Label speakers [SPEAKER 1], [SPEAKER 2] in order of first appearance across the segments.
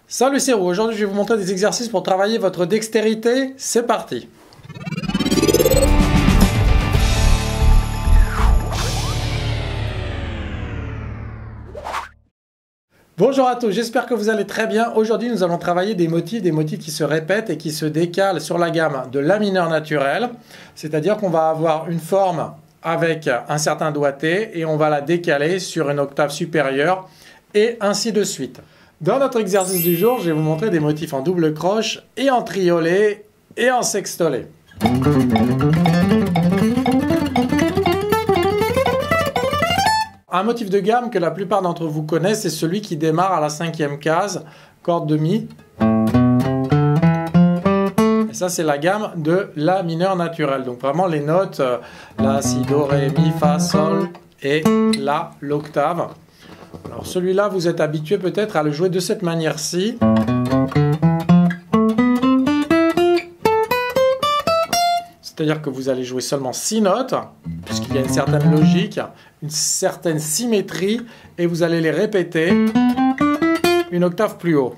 [SPEAKER 1] Salut, c'est Roux. Aujourd'hui, je vais vous montrer des exercices pour travailler votre dextérité. C'est parti. Bonjour à tous, j'espère que vous allez très bien. Aujourd'hui, nous allons travailler des motifs qui se répètent et qui se décalent sur la gamme de La mineur naturel. C'est-à-dire qu'on va avoir une forme avec un certain doigté et on va la décaler sur une octave supérieure et ainsi de suite. Dans notre exercice du jour, je vais vous montrer des motifs en double croche et en triolet et en sextolet. Un motif de gamme que la plupart d'entre vous connaissent, c'est celui qui démarre à la 5e case, corde de Mi. Et ça, c'est la gamme de La mineur naturel. Donc vraiment les notes, La, Si, Do, Ré, Mi, Fa, Sol et La, l'octave. Alors celui-là, vous êtes habitué peut-être à le jouer de cette manière-ci. C'est-à-dire que vous allez jouer seulement 6 notes, puisqu'il y a une certaine logique, une certaine symétrie, et vous allez les répéter une octave plus haut.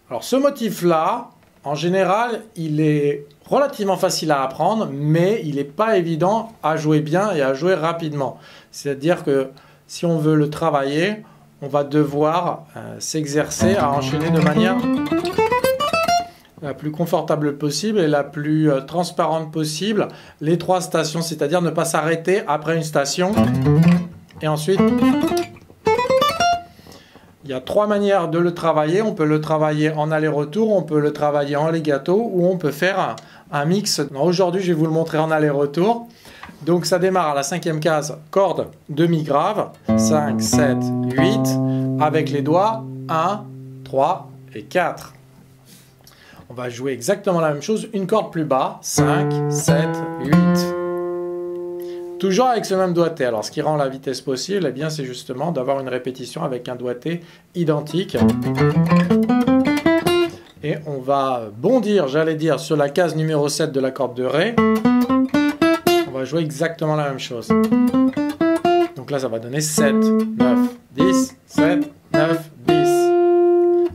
[SPEAKER 1] Alors ce motif-là, en général, il est relativement facile à apprendre, mais il n'est pas évident à jouer bien et à jouer rapidement. C'est-à-dire que si on veut le travailler, on va devoir s'exercer à enchaîner de manière la plus confortable possible et la plus transparente possible les 3 stations, c'est-à-dire ne pas s'arrêter après une station. Et ensuite, il y a 3 manières de le travailler. On peut le travailler en aller-retour, on peut le travailler en legato ou on peut faire un mix. Aujourd'hui, je vais vous le montrer en aller-retour. Donc ça démarre à la 5e case, corde de Mi grave, 5, 7, 8, avec les doigts 1, 3 et 4. On va jouer exactement la même chose, une corde plus bas, 5, 7, 8. Toujours avec ce même doigté. Alors ce qui rend la vitesse possible, eh bien, c'est justement d'avoir une répétition avec un doigté identique. Et on va bondir, j'allais dire, sur la case numéro 7 de la corde de Ré. On va jouer exactement la même chose. Donc là, ça va donner 7, 9, 10, 7, 9, 10.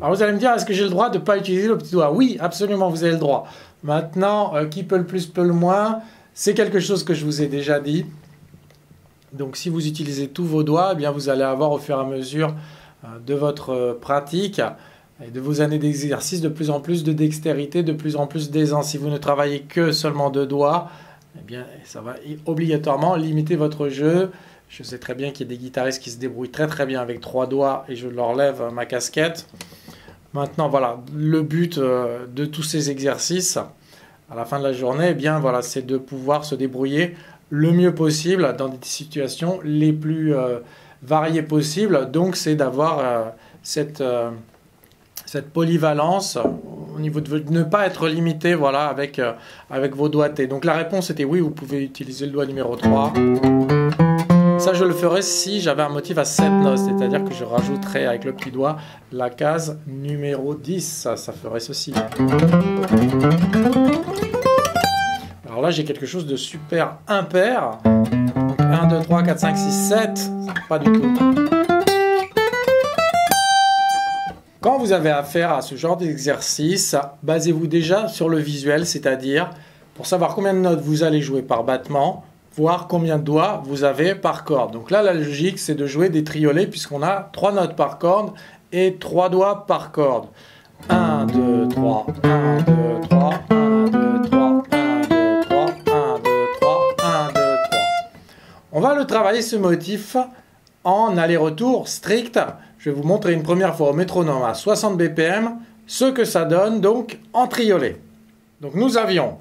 [SPEAKER 1] Alors vous allez me dire, est-ce que j'ai le droit de ne pas utiliser le petit doigt? Oui, absolument, vous avez le droit. Maintenant, qui peut le plus, peut le moins, c'est quelque chose que je vous ai déjà dit. Donc si vous utilisez tous vos doigts, eh bien, vous allez avoir au fur et à mesure de votre pratique et de vos années d'exercice de plus en plus de dextérité, de plus en plus d'aisance. Si vous ne travaillez que seulement 2 doigts, eh bien, ça va obligatoirement limiter votre jeu. Je sais très bien qu'il y a des guitaristes qui se débrouillent très très bien avec 3 doigts et je leur lève ma casquette. Maintenant, voilà, le but de tous ces exercices à la fin de la journée, eh bien, voilà, c'est de pouvoir se débrouiller le mieux possible dans des situations les plus variées possibles. Donc, c'est d'avoir cette polyvalence au niveau de ne pas être limité, voilà, avec vos doigtés. Donc la réponse était oui, vous pouvez utiliser le doigt numéro 3. Ça, je le ferais si j'avais un motif à 7 notes, c'est-à-dire que je rajouterais avec le petit doigt la case numéro 10. Ça ferait ceci. Alors là, j'ai quelque chose de super impair. Donc 1, 2, 3, 4, 5, 6, 7. Pas du tout. Quand vous avez affaire à ce genre d'exercice, basez-vous déjà sur le visuel, c'est-à-dire pour savoir combien de notes vous allez jouer par battement, voir combien de doigts vous avez par corde. Donc là, la logique, c'est de jouer des triolets puisqu'on a 3 notes par corde et 3 doigts par corde. 1, 2, 3, 1, 2, 3, 1, 2, 3, 1, 2, 3, 1, 2, 3, 1, 2, 3. On va le travailler ce motif en aller-retour strict. Je vais vous montrer une première fois au métronome à 60 BPM ce que ça donne donc en triolet. Donc nous avions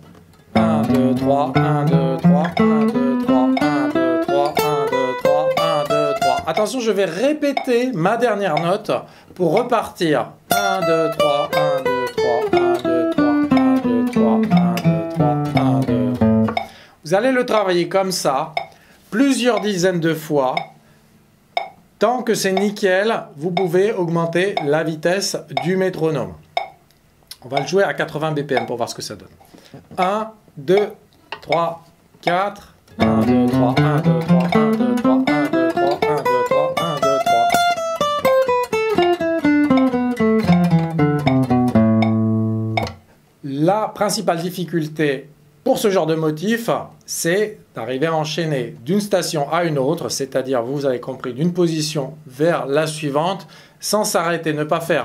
[SPEAKER 1] 1, 2, 3, 1, 2, 3, 1, 2, 3, 1, 2, 3, 1, 2, 3, 1, 2, 3. Attention, je vais répéter ma dernière note pour repartir. 1, 2, 3, 1, 2, 3, 1, 2, 3, 1, 2, 3, 1, 2, 3, 1, 2. Vous allez le travailler comme ça plusieurs dizaines de fois. Tant que c'est nickel, vous pouvez augmenter la vitesse du métronome. On va le jouer à 80 BPM pour voir ce que ça donne. 1, 2, 3, 4. 1, 2, 3, 1, 2, 3, 1, 2, 3, 1, 2, 3, 1, 2, 3, 1, 2, 3. principale difficulté pour ce genre de motif, c'est d'arriver à enchaîner d'une station à une autre, c'est-à-dire, vous avez compris, d'une position vers la suivante, sans s'arrêter, ne pas faire.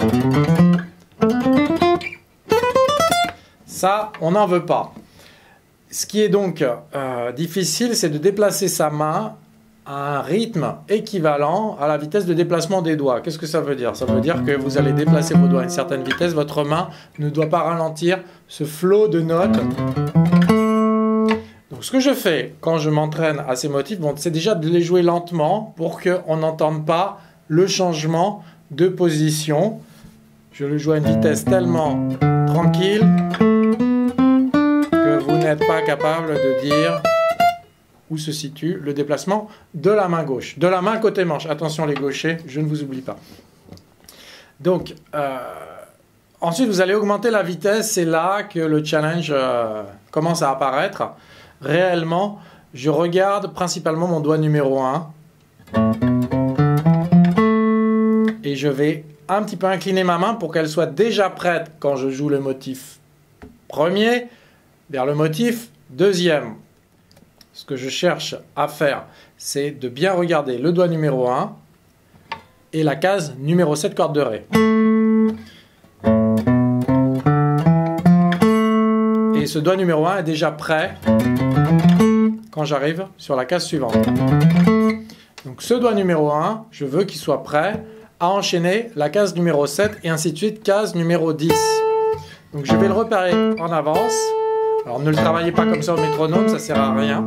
[SPEAKER 1] Ça, on n'en veut pas. Ce qui est donc difficile, c'est de déplacer sa main à un rythme équivalent à la vitesse de déplacement des doigts. Qu'est-ce que ça veut dire? Ça veut dire que vous allez déplacer vos doigts à une certaine vitesse, votre main ne doit pas ralentir ce flot de notes. Donc ce que je fais quand je m'entraîne à ces motifs, bon, c'est déjà de les jouer lentement pour qu'on n'entende pas le changement de position. Je le joue à une vitesse tellement tranquille que vous n'êtes pas capable de dire où se situe le déplacement de la main gauche. De la main côté manche. Attention les gauchers, je ne vous oublie pas. Donc, ensuite vous allez augmenter la vitesse. C'est là que le challenge commence à apparaître. Réellement, je regarde principalement mon doigt numéro 1. Et je vais un petit peu incliner ma main pour qu'elle soit déjà prête quand je joue le motif premier vers le motif deuxième. Ce que je cherche à faire, c'est de bien regarder le doigt numéro 1 et la case numéro 7 corde de Ré. Et ce doigt numéro 1 est déjà prêt quand j'arrive sur la case suivante. Donc ce doigt numéro 1, je veux qu'il soit prêt à enchaîner la case numéro 7 et ainsi de suite, case numéro 10. Donc je vais le repérer en avance. Alors ne le travaillez pas comme ça au métronome, ça ne sert à rien.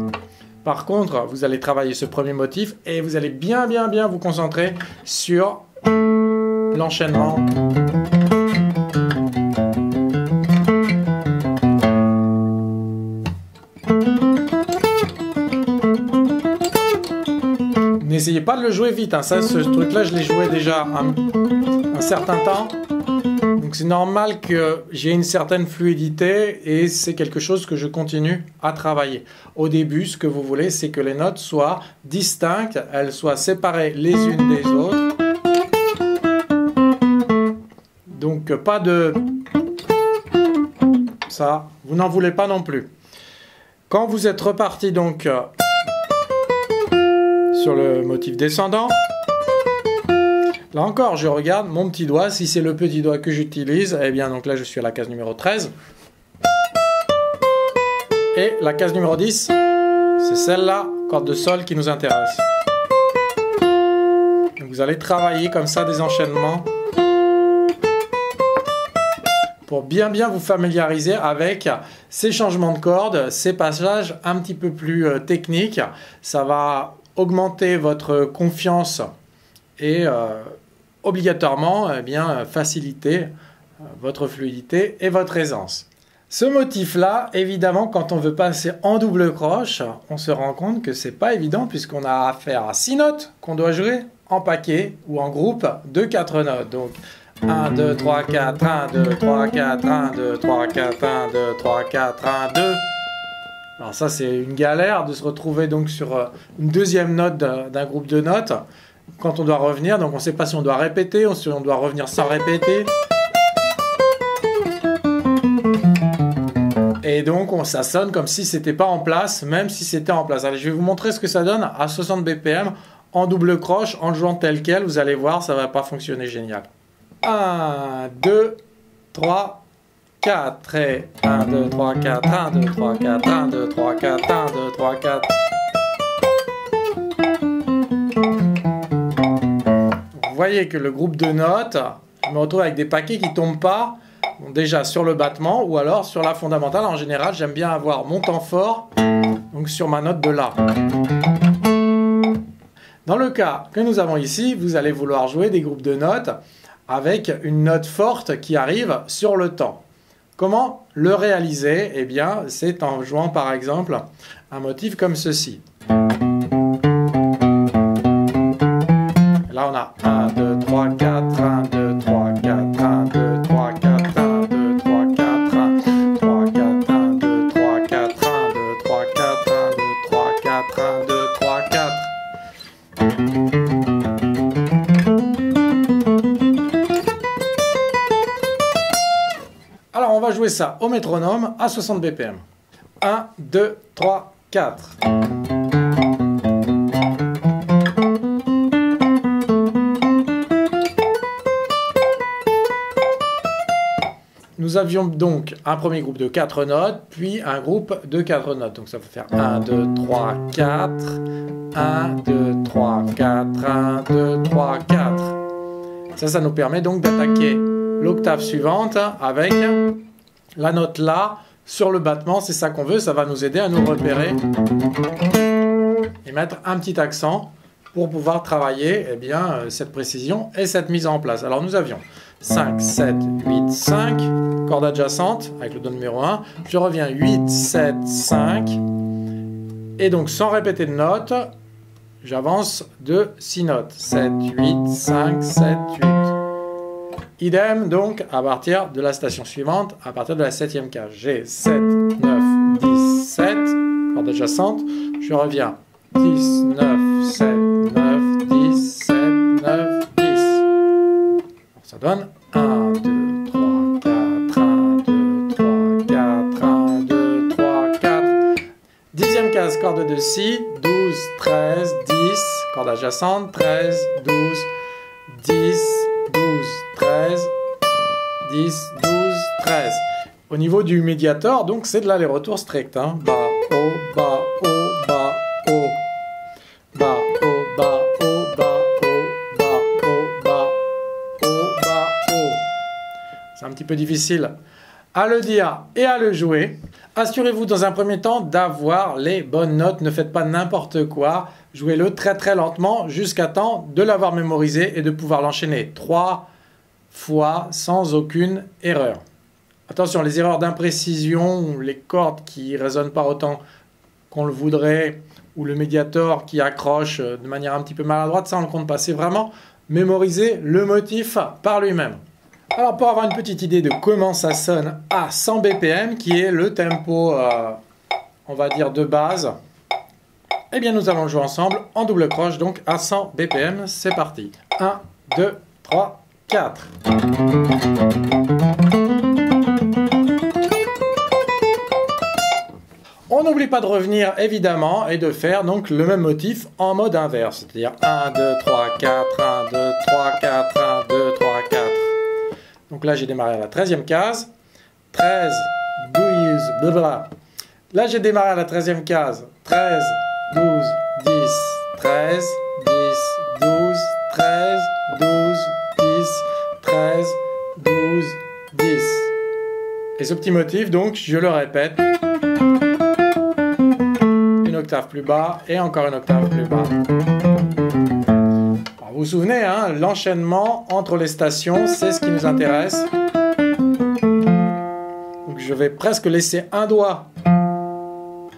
[SPEAKER 1] Par contre, vous allez travailler ce premier motif et vous allez bien vous concentrer sur l'enchaînement. N'essayez pas de le jouer vite, hein. Ça, ce truc-là, je l'ai joué déjà un certain temps. Donc c'est normal que j'ai une certaine fluidité et c'est quelque chose que je continue à travailler. Au début, ce que vous voulez, c'est que les notes soient distinctes, elles soient séparées les unes des autres. Donc pas de... Ça, vous n'en voulez pas non plus. Quand vous êtes reparti donc sur le motif descendant, là encore, je regarde mon petit doigt. Si c'est le petit doigt que j'utilise, eh bien, donc là, je suis à la case numéro 13. Et la case numéro 10, c'est celle-là, corde de sol, qui nous intéresse. Donc, vous allez travailler comme ça des enchaînements pour bien vous familiariser avec ces changements de cordes, ces passages un petit peu plus techniques. Ça va augmenter votre confiance et obligatoirement faciliter votre fluidité et votre aisance. Ce motif-là, évidemment, quand on veut passer en double croche, on se rend compte que c'est pas évident puisqu'on a affaire à 6 notes qu'on doit jouer en paquet ou en groupe de 4 notes. Donc 1, 2, 3, 4, 1, 2, 3, 4, 1, 2, 3, 4, 1, 2, 3, 4, 1, 2. Alors ça, c'est une galère de se retrouver donc sur une deuxième note d'un groupe de notes. Quand on doit revenir, donc on ne sait pas si on doit répéter ou si on doit revenir sans répéter. Et donc ça sonne comme si c'était pas en place, même si c'était en place. Allez, je vais vous montrer ce que ça donne à 60 BPM en double croche, en le jouant tel quel. Vous allez voir, ça va pas fonctionner génial. 1, 2, 3, 4 et 1, 2, 3, 4, 1, 2, 3, 4, 1, 2, 3, 4, 1, 2, 3, 4. Vous voyez que le groupe de notes, je me retrouve avec des paquets qui ne tombent pas déjà sur le battement ou alors sur la fondamentale. En général, j'aime bien avoir mon temps fort donc sur ma note de La. Dans le cas que nous avons ici, vous allez vouloir jouer des groupes de notes avec une note forte qui arrive sur le temps. Comment le réaliser? Eh bien, c'est en jouant par exemple un motif comme ceci. Là, on a 1, 2, 3, 4, 1, 2, 3, 4, 1, 2, 3, 4, 1, 2, 3, 4, 1, 3, 4, 1, 2, 3, 4, 1, 2, 3, 4, 1, 2, 3, 4, 1, 2, 3, 4. Alors, on va jouer ça au métronome à 60 BPM. 1, 2, 3, 4. Nous avions donc un premier groupe de 4 notes, puis un groupe de 4 notes. Donc ça va faire 1, 2, 3, 4, 1, 2, 3, 4, 1, 2, 3, 4. Ça nous permet donc d'attaquer l'octave suivante avec la note La sur le battement. C'est ça qu'on veut, ça va nous aider à nous repérer et mettre un petit accent pour pouvoir travailler cette précision et cette mise en place. Alors nous avions 5, 7, 8, 5, corde adjacente avec le Do numéro 1. Je reviens 8, 7, 5. Et donc sans répéter de notes, j'avance de 6 notes. 7, 8, 5, 7, 8. Idem donc à partir de la station suivante, à partir de la 7e case. J'ai 7, 9, 10, 7, corde adjacente. Je reviens 10, 9, 7, 9, 10, 7, 9, 10. Ça donne 1, 2, 3, 4, 1, 2, 3, 4, 1, 2, 3, 4. 10e case, corde de Si, 12, 13, 10, corde adjacente, 13, 12, 10, 12, 13, 10, 12, 13. Au niveau du médiator, donc c'est de l'aller-retour strict. Hein. Bas, haut, bas, haut, bas, haut. Bas, haut, bas, haut, bas, haut, bas, haut, bas, haut, bas, haut. C'est un petit peu difficile à le dire et à le jouer. Assurez-vous dans un premier temps d'avoir les bonnes notes. Ne faites pas n'importe quoi. Jouez-le très très lentement jusqu'à temps de l'avoir mémorisé et de pouvoir l'enchaîner 3 fois sans aucune erreur. Attention, les erreurs d'imprécision, les cordes qui ne résonnent pas autant qu'on le voudrait, ou le médiator qui accroche de manière un petit peu maladroite, ça on ne compte pas. C'est vraiment mémoriser le motif par lui-même. Alors pour avoir une petite idée de comment ça sonne à 100 BPM, qui est le tempo, on va dire, de base, eh bien nous allons jouer ensemble en double croche, donc à 100 BPM. C'est parti. 1, 2, 3, 4. On n'oublie pas de revenir évidemment et de faire donc le même motif en mode inverse, c'est-à-dire 1, 2, 3, 4, 1, 2, 3, 4, 1, 2, 3, 4. Donc là j'ai démarré à la 13e case, 13, 12, blablabla. Là j'ai démarré à la 13e case, 13, 12, 10, 13, 10, 12, 13, 12, 10, 13, 12, 10. Et ce petit motif donc, je le répète, une octave plus bas et encore une octave plus bas. Alors, vous vous souvenez, hein, l'enchaînement entre les stations, c'est ce qui nous intéresse. Donc je vais presque laisser un doigt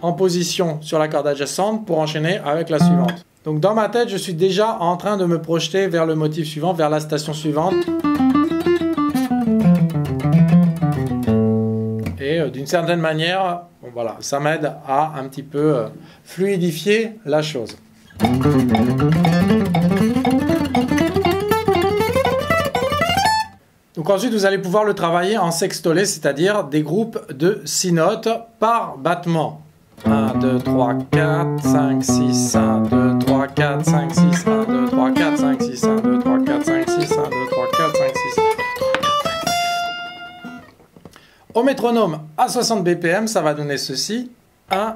[SPEAKER 1] en position sur la corde adjacente pour enchaîner avec la suivante. Donc dans ma tête, je suis déjà en train de me projeter vers le motif suivant, vers la station suivante. Et d'une certaine manière, bon, voilà, ça m'aide à un petit peu fluidifier la chose. Donc ensuite, vous allez pouvoir le travailler en sextolé, c'est-à-dire des groupes de 6 notes par battement. 1, 2, 3, 4, 5, 6, 1, 2, 3, 4, 5, 6, 1, 2, 3, 4, 5, 6, 1, 2, 3, 4, 5, 6, 1, 2, 3, 4, 5, 6. Au métronome à 60 BPM, ça va donner ceci. 1,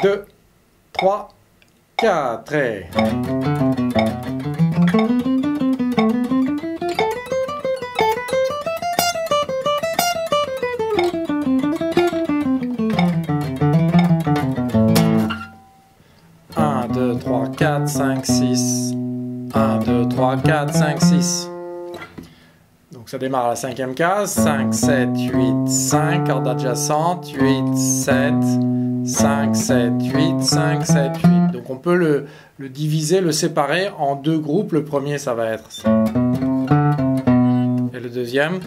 [SPEAKER 1] 2, 3, 4 et... 4, 5, 6. 1, 2, 3, 4, 5, 6. Donc ça démarre à la 5e case. 5, 7, 8, 5. Corde adjacente. 8, 7. 5, 7, 8, 5, 7, 8. Donc on peut le diviser, le séparer en deux groupes. Le premier, ça va être ça. Et le deuxième,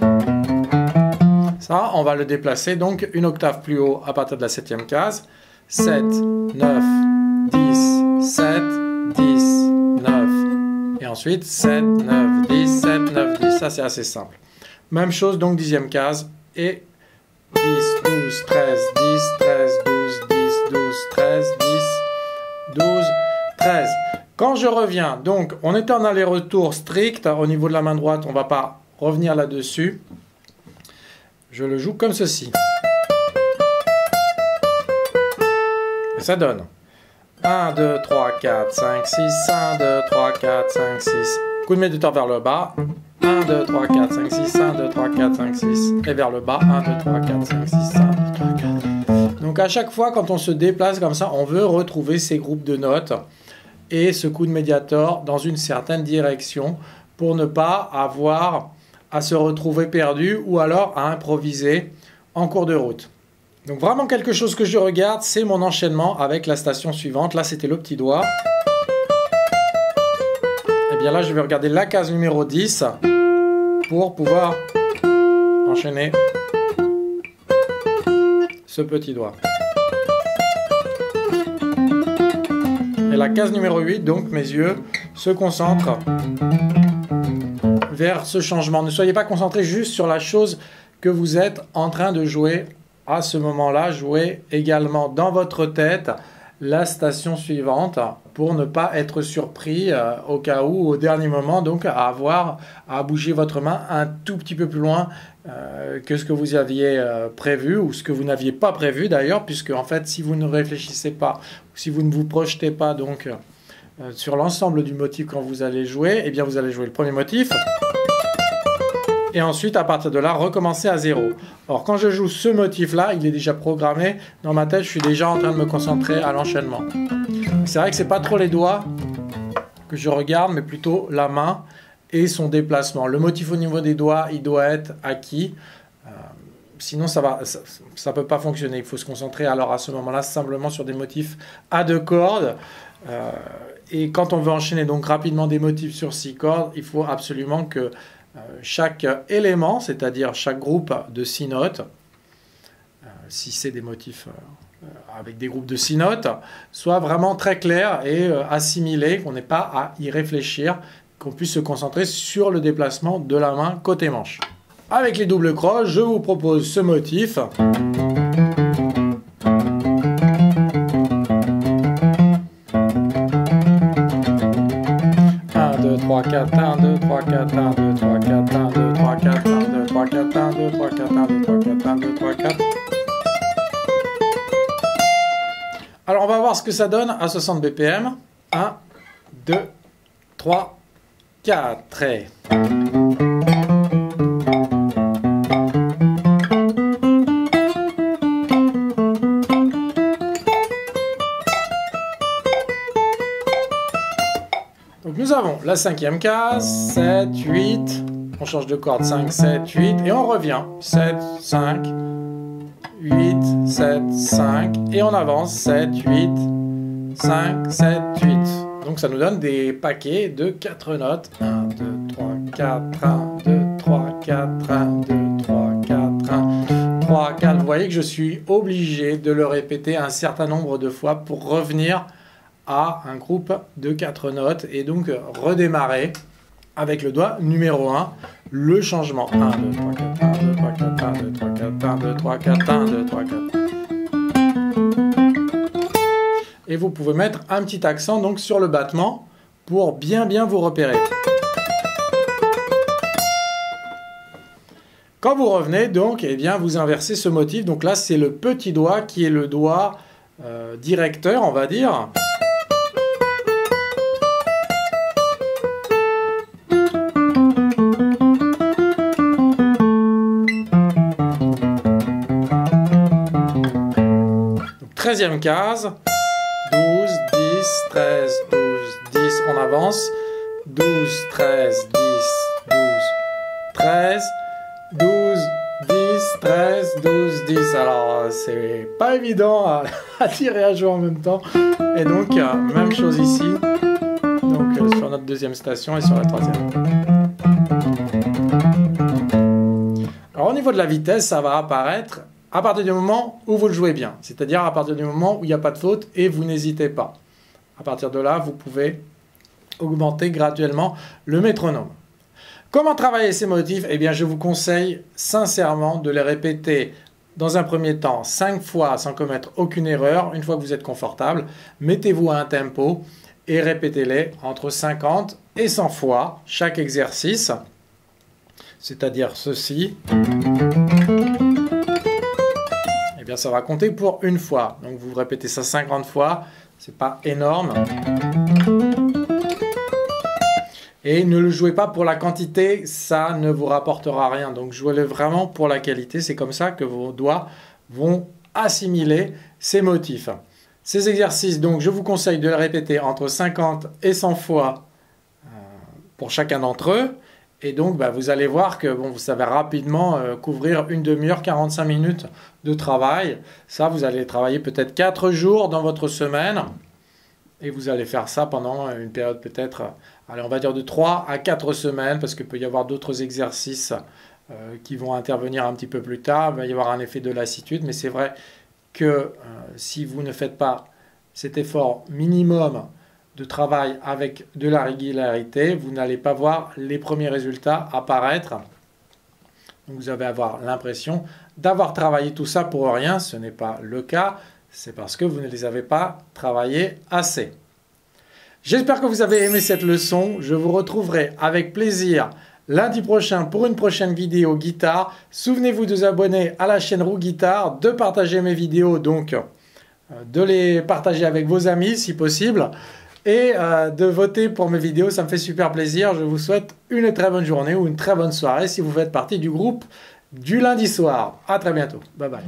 [SPEAKER 1] ça, on va le déplacer donc une octave plus haut à partir de la 7e case. 7, 9, 10, 7, 10, 9. Et ensuite 7, 9, 10, 7, 9, 10. Ça, c'est assez simple. Même chose donc 10e case et 10, 12, 13, 10, 13, 12, 10, 12, 13, 10, 12, 13. Quand je reviens, donc on était en aller-retour strict au niveau de la main droite, on ne va pas revenir là-dessus. Je le joue comme ceci. Et ça donne 1, 2, 3, 4, 5, 6, 1, 2, 3, 4, 5, 6. Coup de médiateur vers le bas. 1, 2, 3, 4, 5, 6, 1, 2, 3, 4, 5, 6. Et vers le bas. 1, 2, 3, 4, 5, 6, 1, 2, 3, 4. Donc à chaque fois, quand on se déplace comme ça, on veut retrouver ces groupes de notes et ce coup de médiator dans une certaine direction pour ne pas avoir à se retrouver perdu ou alors à improviser en cours de route. Donc vraiment quelque chose que je regarde, c'est mon enchaînement avec la station suivante. Là, c'était le petit doigt. Et bien là, je vais regarder la case numéro 10 pour pouvoir enchaîner ce petit doigt. Et la case numéro 8, donc mes yeux se concentrent vers ce changement. Ne soyez pas concentrés juste sur la chose que vous êtes en train de jouer à ce moment-là. Jouez également dans votre tête la station suivante pour ne pas être surpris au cas où, au dernier moment, donc à avoir à bouger votre main un tout petit peu plus loin que ce que vous aviez prévu ou ce que vous n'aviez pas prévu d'ailleurs, puisque en fait, si vous ne réfléchissez pas, si vous ne vous projetez pas donc sur l'ensemble du motif quand vous allez jouer, eh bien vous allez jouer le premier motif. Et ensuite, à partir de là, recommencer à zéro. Or, quand je joue ce motif-là, il est déjà programmé. Dans ma tête, je suis déjà en train de me concentrer à l'enchaînement. C'est vrai que ce n'est pas trop les doigts que je regarde, mais plutôt la main et son déplacement. Le motif au niveau des doigts, il doit être acquis. Sinon, ça peut pas fonctionner. Il faut se concentrer alors à ce moment-là simplement sur des motifs à 2 cordes. Et quand on veut enchaîner donc rapidement des motifs sur 6 cordes, il faut absolument que chaque élément, c'est-à-dire chaque groupe de 6 notes, si c'est des motifs avec des groupes de 6 notes, soit vraiment très clair et assimilé, qu'on n'ait pas à y réfléchir, qu'on puisse se concentrer sur le déplacement de la main côté manche. Avec les doubles croches, je vous propose ce motif. 3, 4, 1, 2, 3, 4, 1, 2, 3, 4, 1, 2, 3, 4, 1, 2, 3, 4, 1, 2, 3, 4, 1, 2, 3, 4, 1, 2, 3, 4. Alors on va voir ce que ça donne à 60 BPM. 1, 2, 3, 4 et... Donc nous avons la 5e case, 7, 8, on change de corde, 5, 7, 8, et on revient, 7, 5, 8, 7, 5, et on avance, 7, 8, 5, 7, 8. Donc ça nous donne des paquets de 4 notes, 1, 2, 3, 4, 1, 2, 3, 4, 1, 2, 3, 4, 1, 3, 4. Vous voyez que je suis obligé de le répéter un certain nombre de fois pour revenir à un groupe de 4 notes et donc redémarrer avec le doigt numéro 1 le changement 1, 2, 3, 4, 1, 2, 3, 4, 1, 2, 3, 4, 1, 2, 3, 4, 1, 2, 3, 4. Et vous pouvez mettre un petit accent donc sur le battement pour bien vous repérer. Quand vous revenez donc, eh bien vous inversez ce motif. Donc là c'est le petit doigt qui est le doigt directeur, on va dire. Donc 13e case, 12, 10, 13, 12, 10, on avance, 12, 13, 10, 12, 13, 12, 10, 13, 12, 10. Alors, c'est pas évident à tirer à jouer en même temps. Et donc, même chose ici. Donc, sur notre deuxième station et sur la troisième. Alors, au niveau de la vitesse, ça va apparaître à partir du moment où vous le jouez bien. C'est-à-dire à partir du moment où il n'y a pas de faute et vous n'hésitez pas. À partir de là, vous pouvez augmenter graduellement le métronome. Comment travailler ces motifs? Eh bien, je vous conseille sincèrement de les répéter dans un premier temps 5 fois sans commettre aucune erreur. Une fois que vous êtes confortable, mettez-vous à un tempo et répétez-les entre 50 et 100 fois chaque exercice. C'est-à-dire ceci. Eh bien, ça va compter pour une fois. Donc, vous répétez ça 50 fois. C'est pas énorme. Et ne le jouez pas pour la quantité, ça ne vous rapportera rien. Donc jouez-le vraiment pour la qualité. C'est comme ça que vos doigts vont assimiler ces motifs. Ces exercices, donc, je vous conseille de les répéter entre 50 et 100 fois pour chacun d'entre eux. Et donc, vous allez voir que vous savez rapidement couvrir une demi-heure, 45 minutes de travail. Ça, vous allez travailler peut-être 4 jours dans votre semaine. Et vous allez faire ça pendant une période peut-être, allez, on va dire de 3 à 4 semaines, parce qu'il peut y avoir d'autres exercices qui vont intervenir un petit peu plus tard. Il va y avoir un effet de lassitude, mais c'est vrai que si vous ne faites pas cet effort minimum de travail avec de la régularité, vous n'allez pas voir les premiers résultats apparaître. Donc vous allez avoir l'impression d'avoir travaillé tout ça pour rien. Ce n'est pas le cas. C'est parce que vous ne les avez pas travaillés assez. J'espère que vous avez aimé cette leçon. Je vous retrouverai avec plaisir lundi prochain pour une prochaine vidéo guitare. Souvenez-vous de vous abonner à la chaîne Roux Guitare, de partager mes vidéos, donc de les partager avec vos amis si possible, et de voter pour mes vidéos. Ça me fait super plaisir. Je vous souhaite une très bonne journée ou une très bonne soirée si vous faites partie du groupe du lundi soir. À très bientôt. Bye bye.